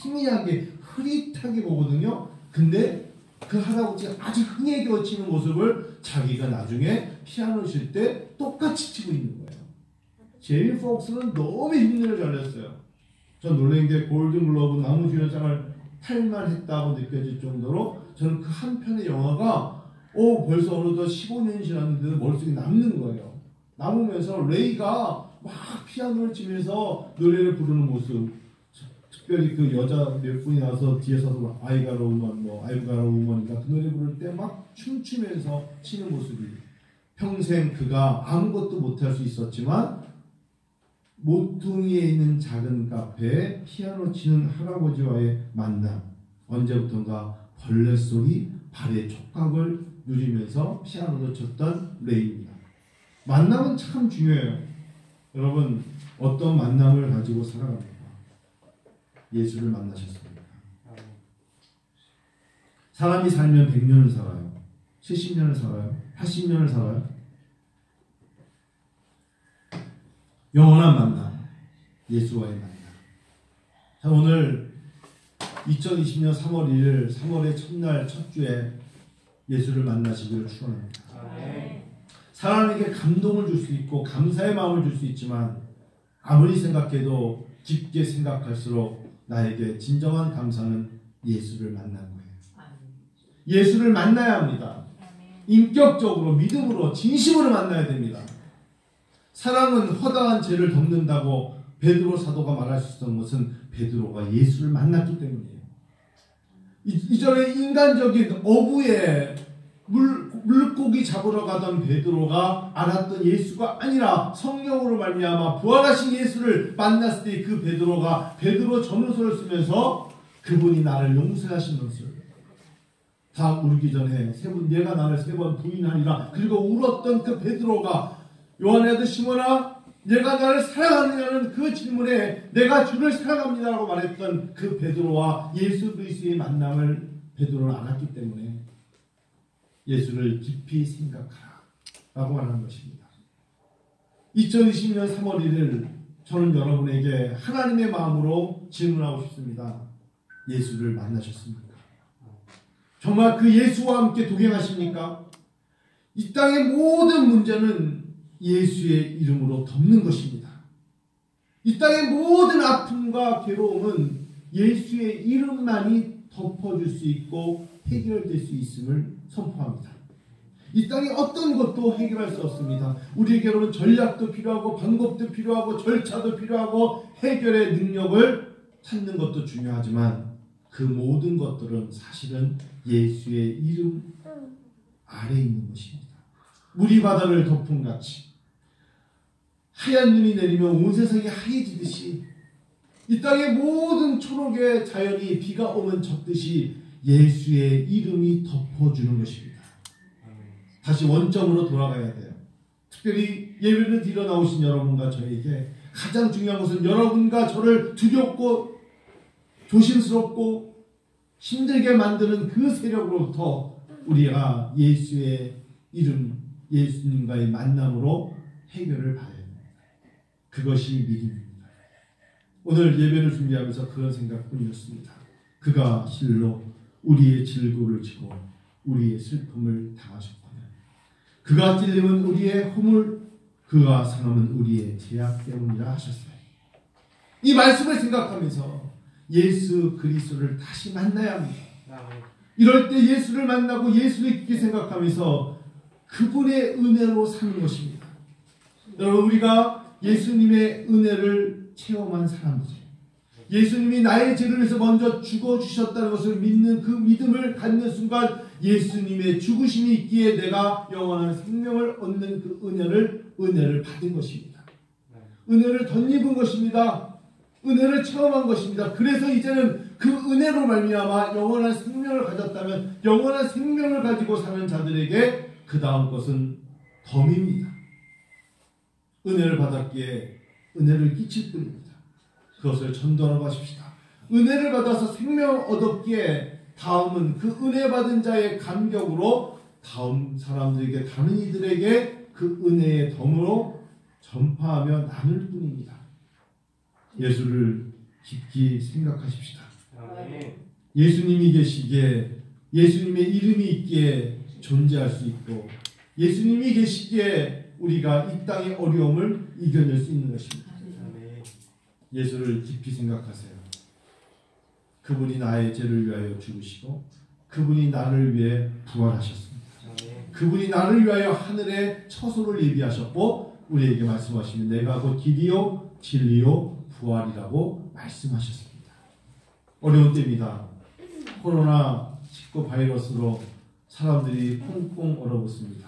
희미하게 흐릿하게 보거든요. 근데 그 할아버지가 아주 흥에 치는 모습을 자기가 나중에 피아노 칠 때 똑같이 치고 있는 거예요. 제이미 폭스는 너무 흉내를 잘 냈어요. 전 놀란 게 골든글로브 나무주연상을 탈만했다고 느껴질 정도로 저는 그 한 편의 영화가 벌써 어느덧 15년이 지났는데도 머릿속에 남는 거예요. 남으면서 레이가 막 피아노를 치면서 노래를 부르는 모습, 특별히 그 여자 몇 분이 나와서 뒤에 서서 아이가로 우먼, 아이가로 우먼인가 그 노래 부를 때 막 춤추면서 치는 모습이, 평생 그가 아무것도 못할 수 있었지만 모퉁이에 있는 작은 카페에 피아노 치는 할아버지와의 만남, 언제부턴가 벌레 소리, 발의 촉각을 누리면서 피아노를 쳤던 레이입니다. 만남은 참 중요해요. 여러분, 어떤 만남을 가지고 살아갑니까? 예수를 만나셨습니까? 사람이 살면 100년을 살아요. 70년을 살아요. 80년을 살아요. 영원한 만남, 예수와의 만남. 자, 오늘 2020년 3월 1일, 3월의 첫날, 첫 주에 예수를 만나시기를 축원합니다. 사람에게 감동을 줄 수 있고 감사의 마음을 줄 수 있지만 아무리 생각해도 깊게 생각할수록 나에게 진정한 감사는 예수를 만난 거예요. 예수를 만나야 합니다. 인격적으로, 믿음으로, 진심으로 만나야 됩니다. 사랑은 허다한 죄를 덮는다고 베드로 사도가 말할 수 있었던 것은 베드로가 예수를 만났기 때문이에요. 이전에 인간적인 어부에 물고기 잡으러 가던 베드로가 알았던 예수가 아니라 성령으로 말미암아 부활하신 예수를 만났을 때 그 베드로가 베드로 전후서를 쓰면서 그분이 나를 용서하신 것을 다 울기 전에 얘가 나를 3번 부인하리라 그리고 울었던 그 베드로가 요한의 아들 시몬아 내가 나를 사랑하느냐는 그 질문에 내가 주를 사랑합니다라고 말했던 그 베드로와 예수 그리스도의 만남을 베드로는 알았기 때문에 예수를 깊이 생각하라 라고 말하는 것입니다. 2020년 3월 1일 저는 여러분에게 하나님의 마음으로 질문하고 싶습니다. 예수를 만나셨습니까? 정말 그 예수와 함께 동행하십니까? 이 땅의 모든 문제는 예수의 이름으로 덮는 것입니다. 이 땅의 모든 아픔과 괴로움은 예수의 이름만이 덮어줄 수 있고 해결될 수 있음을 선포합니다. 이 땅에 어떤 것도 해결할 수 없습니다. 우리에게는 전략도 필요하고 방법도 필요하고 절차도 필요하고 해결의 능력을 찾는 것도 중요하지만 그 모든 것들은 사실은 예수의 이름 아래에 있는 것입니다. 물이 바다를 덮은 같이 하얀 눈이 내리면 온 세상이 하얘지듯이 이 땅의 모든 초록의 자연이 비가 오면 젖듯이 예수의 이름이 덮어주는 것입니다. 다시 원점으로 돌아가야 돼요. 특별히 예배를 드려 나오신 여러분과 저에게 가장 중요한 것은 여러분과 저를 두렵고 조심스럽고 힘들게 만드는 그 세력으로부터 우리가 예수의 이름, 예수님과의 만남으로 해결을 받아야 됩니다. 그것이 믿음입니다. 오늘 예배를 준비하면서 그런 생각뿐이었습니다. 그가 실로 우리의 질고를 지고 우리의 슬픔을 당하셨거든. 그가 찔림은 우리의 허물, 그가 상함은 우리의 죄악 때문이라 하셨어요. 이 말씀을 생각하면서 예수 그리스도를 다시 만나야 합니다. 이럴 때 예수를 만나고 예수를 깊게 생각하면서 그분의 은혜로 사는 것입니다. 여러분, 우리가 예수님의 은혜를 체험한 사람이죠. 예수님이 나의 죄를 위해서 먼저 죽어주셨다는 것을 믿는 그 믿음을 갖는 순간 예수님의 죽으심이 있기에 내가 영원한 생명을 얻는 그 은혜를 받은 것입니다. 은혜를 덧입은 것입니다. 은혜를 체험한 것입니다. 그래서 이제는 그 은혜로 말미암아 영원한 생명을 가졌다면 영원한 생명을 가지고 사는 자들에게 그 다음 것은 덤입니다. 은혜를 받았기에 은혜를 끼칠 뿐입니다. 그것을 전도하러 가십시다. 은혜를 받아서 생명을 얻었기에 다음은 그 은혜 받은 자의 감격으로 다음 사람들에게 다른 이들에게 그 은혜의 덤으로 전파하며 나눌 뿐입니다. 예수를 깊이 생각하십시다. 예수님이 계시기에 예수님의 이름이 있기에 존재할 수 있고 예수님이 계시기에 우리가 이 땅의 어려움을 이겨낼 수 있는 것입니다. 예수를 깊이 생각하세요. 그분이 나의 죄를 위하여 죽으시고 그분이 나를 위해 부활하셨습니다. 그분이 나를 위하여 하늘에 처소를 예비하셨고 우리에게 말씀하시면 내가 곧 길이요 진리요 부활이라고 말씀하셨습니다. 어려운 때입니다. 코로나19 바이러스로 사람들이 꽁꽁 얼어붙습니다.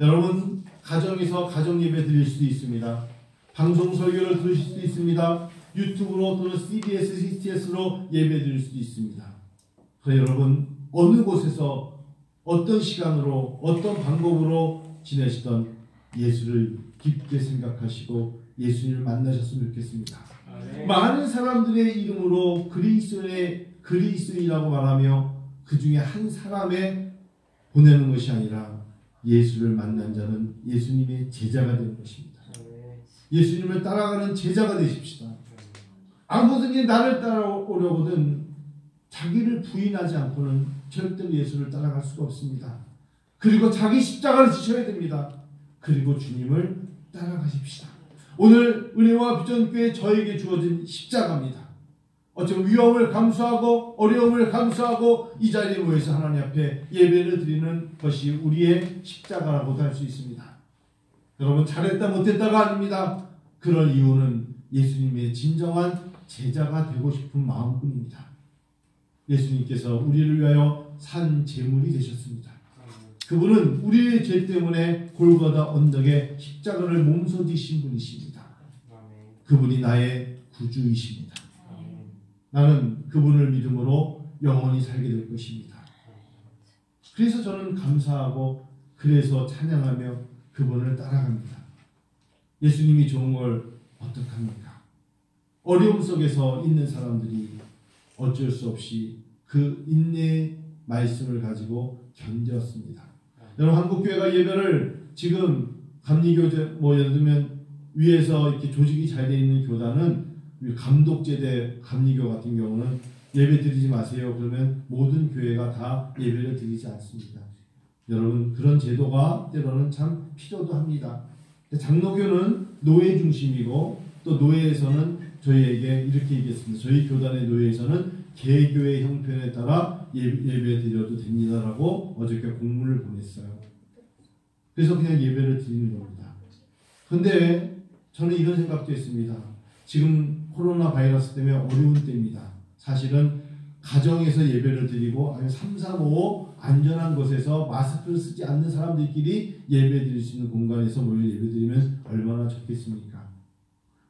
여러분 가정에서 가정 예배 드릴 수도 있습니다. 방송 설교를 들으실 수도 있습니다. 유튜브로 또는 CBS, CTS로 예배 드릴 수도 있습니다. 그래 여러분 어느 곳에서 어떤 시간으로 어떤 방법으로 지내시던 예수를 깊게 생각하시고 예수님을 만나셨으면 좋겠습니다. 많은 사람들의 이름으로 그리스도인이라고 말하며 그 중에 한 사람에 보내는 것이 아니라 예수를 만난 자는 예수님의 제자가 되는 것입니다. 예수님을 따라가는 제자가 되십시다. 아무든지 나를 따라오려거든 자기를 부인하지 않고는 절대로 예수를 따라갈 수가 없습니다. 그리고 자기 십자가를 지셔야 됩니다. 그리고 주님을 따라가십시다. 오늘 은혜와 비전교회 저에게 주어진 십자가입니다. 어쩌면 위험을 감수하고 어려움을 감수하고 이 자리에 모여서 하나님 앞에 예배를 드리는 것이 우리의 십자가라고도 할 수 있습니다. 여러분 잘했다 못했다가 아닙니다. 그럴 이유는 예수님의 진정한 제자가 되고 싶은 마음뿐입니다. 예수님께서 우리를 위하여 산 제물이 되셨습니다. 그분은 우리의 죄 때문에 골고다 언덕에 십자가를 몸소 지신 분이십니다. 그분이 나의 구주이십니다. 나는 그분을 믿음으로 영원히 살게 될 것입니다. 그래서 저는 감사하고 그래서 찬양하며 그분을 따라갑니다. 예수님이 좋은 걸 어떡합니까? 어려움 속에서 있는 사람들이 어쩔 수 없이 그 인내의 말씀을 가지고 견뎠습니다. 여러분 한국교회가 예배를 지금 감리교제 예를 들면 위에서 이렇게 조직이 잘 되어 있는 교단은 감독제대 감리교 같은 경우는 예배 드리지 마세요. 그러면 모든 교회가 다 예배를 드리지 않습니다. 여러분 그런 제도가 때로는 참 필요도 합니다. 장로교는 노예 중심이고 또 노예에서는 저희에게 이렇게 얘기했습니다. 저희 교단의 노예에서는 개교의 형편에 따라 예배 드려도 됩니다라고 어저께 공문을 보냈어요. 그래서 그냥 예배를 드리는 겁니다. 그런데 저는 이런 생각도 했습니다. 지금 코로나 바이러스 때문에 어려운 때입니다. 사실은 가정에서 예배를 드리고 아니면 3, 4, 5 안전한 곳에서 마스크를 쓰지 않는 사람들끼리 예배 드릴 수 있는 공간에서 모여 예배 드리면 얼마나 좋겠습니까?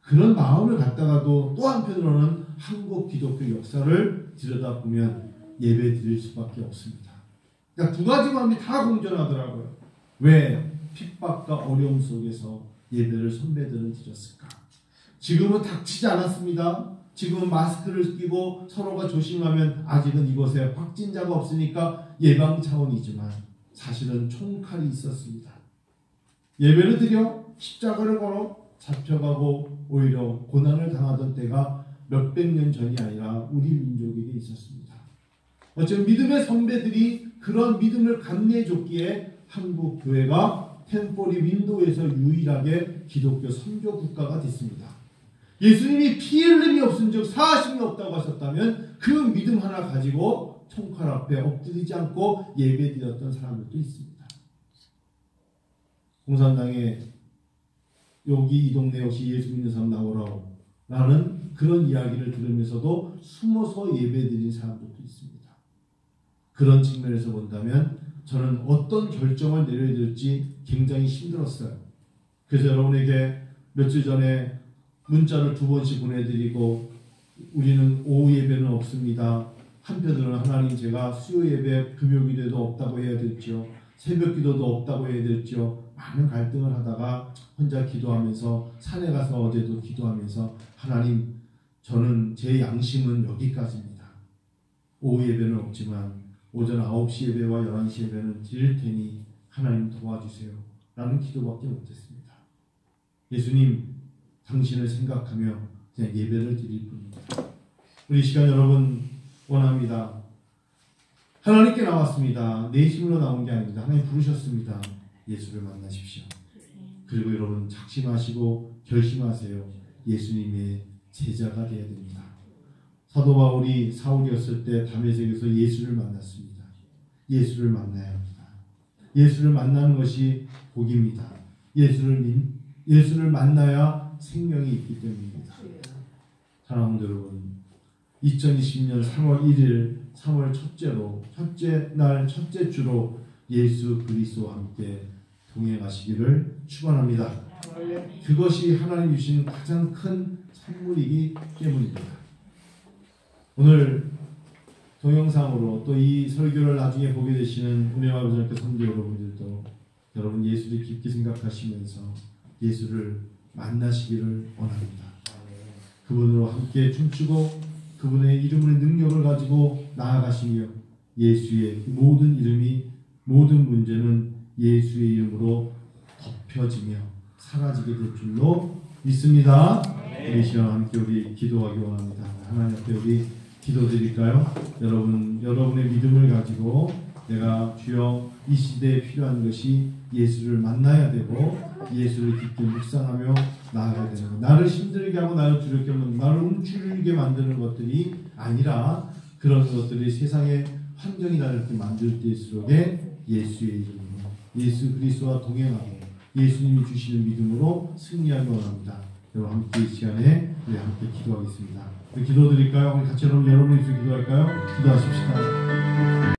그런 마음을 갖다가도 또 한편으로는 한국 기독교 역사를 들여다보면 예배 드릴 수밖에 없습니다. 그러니까 두 가지 마음이 다 공존하더라고요. 왜? 핍박과 어려움 속에서 예배를 선배들은 드렸을까? 지금은 닥치지 않았습니다. 지금은 마스크를 끼고 서로가 조심하면 아직은 이곳에 확진자가 없으니까 예방 차원이지만 사실은 총칼이 있었습니다. 예배를 드려 십자가를 걸어 잡혀가고 오히려 고난을 당하던 때가 몇백 년 전이 아니라 우리 민족에게 있었습니다. 어쩌면 믿음의 선배들이 그런 믿음을 감내해줬기에 한국 교회가 템포리 윈도우에서 유일하게 기독교 선교 국가가 됐습니다. 예수님이 피 흘림이 없은 즉 사하심이 없다고 하셨다면 그 믿음 하나 가지고 총칼 앞에 엎드리지 않고 예배드렸던 사람들도 있습니다. 공산당에 여기 이 동네 역시 예수 믿는 사람 나오라고 라는 그런 이야기를 들으면서도 숨어서 예배드린 사람들도 있습니다. 그런 측면에서 본다면 저는 어떤 결정을 내려야 될지 굉장히 힘들었어요. 그래서 여러분에게 며칠 전에 문자를 2번씩 보내드리고 우리는 오후 예배는 없습니다. 한편으로는 하나님 제가 수요 예배 금요일에도 없다고 해야 됐죠. 새벽 기도도 없다고 해야 됐죠. 많은 갈등을 하다가 혼자 기도하면서 산에 가서 어제도 기도하면서 하나님 저는 제 양심은 여기까지입니다. 오후 예배는 없지만 오전 9시 예배와 11시 예배는 드릴 테니 하나님 도와주세요. 라는 기도밖에 못했습니다. 예수님 당신을 생각하며 그냥 예배를 드릴 뿐입니다. 우리 시간 여러분 원합니다. 하나님께 나왔습니다. 내 힘으로 나온 게 아닙니다. 하나님 부르셨습니다. 예수를 만나십시오. 그리고 여러분 작심하시고 결심하세요. 예수님의 제자가 되어야 됩니다. 사도 바울이 사울이었을 때 다메섹에서 예수를 만났습니다. 예수를 만나야 합니다. 예수를 만나는 것이 복입니다. 예수를 만나야 생명이 있기 때문입니다. 사랑하는 여러분, 2020년 3월 1일 3월 첫째 날 첫째 주로 예수 그리스도와 함께 동행하시기를 축원합니다. 그것이 하나님 주신 가장 큰 선물이기 때문입니다. 오늘 동영상으로 또 이 설교를 나중에 보게 되시는 은혜와 고등학교 성도 여러분들도 여러분 예수를 깊게 생각하시면서 예수를 만나시기를 원합니다. 그분으로 함께 춤추고 그분의 이름의 능력을 가지고 나아가시며 예수의 모든 이름이 모든 문제는 예수의 이름으로 덮여지며 사라지게 될 줄로 믿습니다. 이 시간 함께 우리 기도하기 원합니다. 하나님 앞에 우리 기도드릴까요? 여러분의 믿음을 가지고 내가 주여 이 시대에 필요한 것이 예수를 만나야 되고 예수를 깊게 묵상하며 나아가야 되는 나를 힘들게 하고 나를 두렵게 하고 나를 움츠리게 만드는 것들이 아니라 그런 것들이 세상의 환경이 나를 이렇게 만들 때일수록에 예수의 이름으로 예수 그리스도와 동행하고 예수님이 주시는 믿음으로 승리하기 원합니다. 여러분 함께 이 시간에 우리 함께 기도하겠습니다. 기도드릴까요? 우리 같이 여러분이 기도할까요? 기도하십시다.